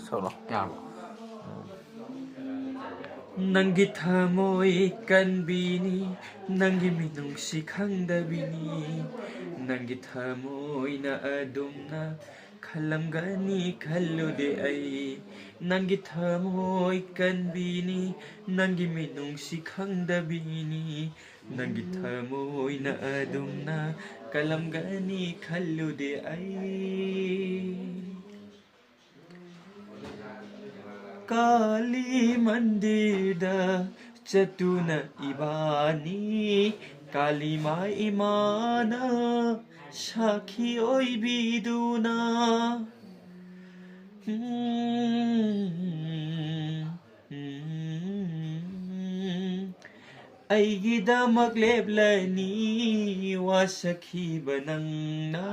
Solo ꯌꯥꯔꯕꯣ? ꯅꯪꯒꯤ ꯊꯃꯣꯏ ꯀꯟꯕꯤꯅꯤ ꯅꯪꯒꯤ ꯃꯤꯅꯨꯡꯁꯤ ꯈꯪꯗꯕꯤꯅꯤ ꯅꯪꯒꯤ ꯊꯃꯣꯏꯅ ꯑꯗꯨꯝꯅ ꯈꯜꯂꯝꯒꯅꯤ ꯈꯜꯂꯨꯗꯦ ꯑꯩ ꯅꯪꯒꯤ ꯊꯃꯣꯏ ꯀꯟꯕꯤꯅꯤ ꯅꯪꯒꯤ ꯃꯤꯅꯨꯡꯁꯤ ꯈꯪꯗꯕꯤꯅꯤ ꯅꯪꯒꯤ ꯊꯃꯣꯏꯅ ꯑꯗꯨꯝꯅ ꯀꯜꯂꯝꯒꯅꯤ ꯈꯜꯂꯨꯗꯦ ꯑꯩ काली मंदिर चतुन इबानी काली माई इमाना साखी ओइबिदुना ꯑꯩꯒꯤꯗꯃꯛ ꯂꯦꯞꯂꯅꯤ ꯋꯥꯁꯛꯈꯤꯕ ꯅꯪꯅ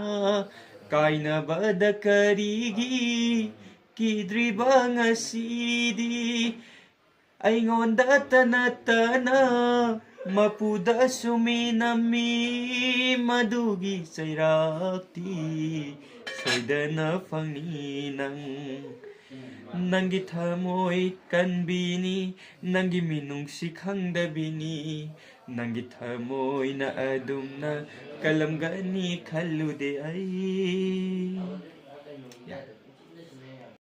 ꯀꯥꯏꯅꯕꯗ ꯀꯔꯤꯒꯤ ꯀꯤꯗ꯭ꯔꯤꯕ ꯉꯁꯤꯗꯤ ꯑꯩꯉꯣꯟꯗꯇ ꯅꯠꯇꯅ ꯃꯄꯨꯗꯁꯨ ꯃꯤꯅꯝꯃꯤ ꯃꯗꯨꯒꯤ ꯆꯩꯔꯥꯛꯇꯤ ꯁꯣꯏꯗꯅ ꯐꯪꯅꯤ ꯅꯪ ꯅꯪꯒꯤ ꯊꯃꯣꯏ ꯀꯟꯕꯤꯅꯤ ꯅꯪꯒꯤ ꯃꯤꯅꯨꯡꯁꯤ ꯈꯪꯗꯕꯤꯅꯤ ꯅꯪꯒꯤ ꯊꯃꯣꯏꯅ ꯑꯗꯨꯝꯅ ꯀꯜꯂꯝꯒꯅꯤ ꯈꯜꯂꯨꯗꯦ ꯑꯩ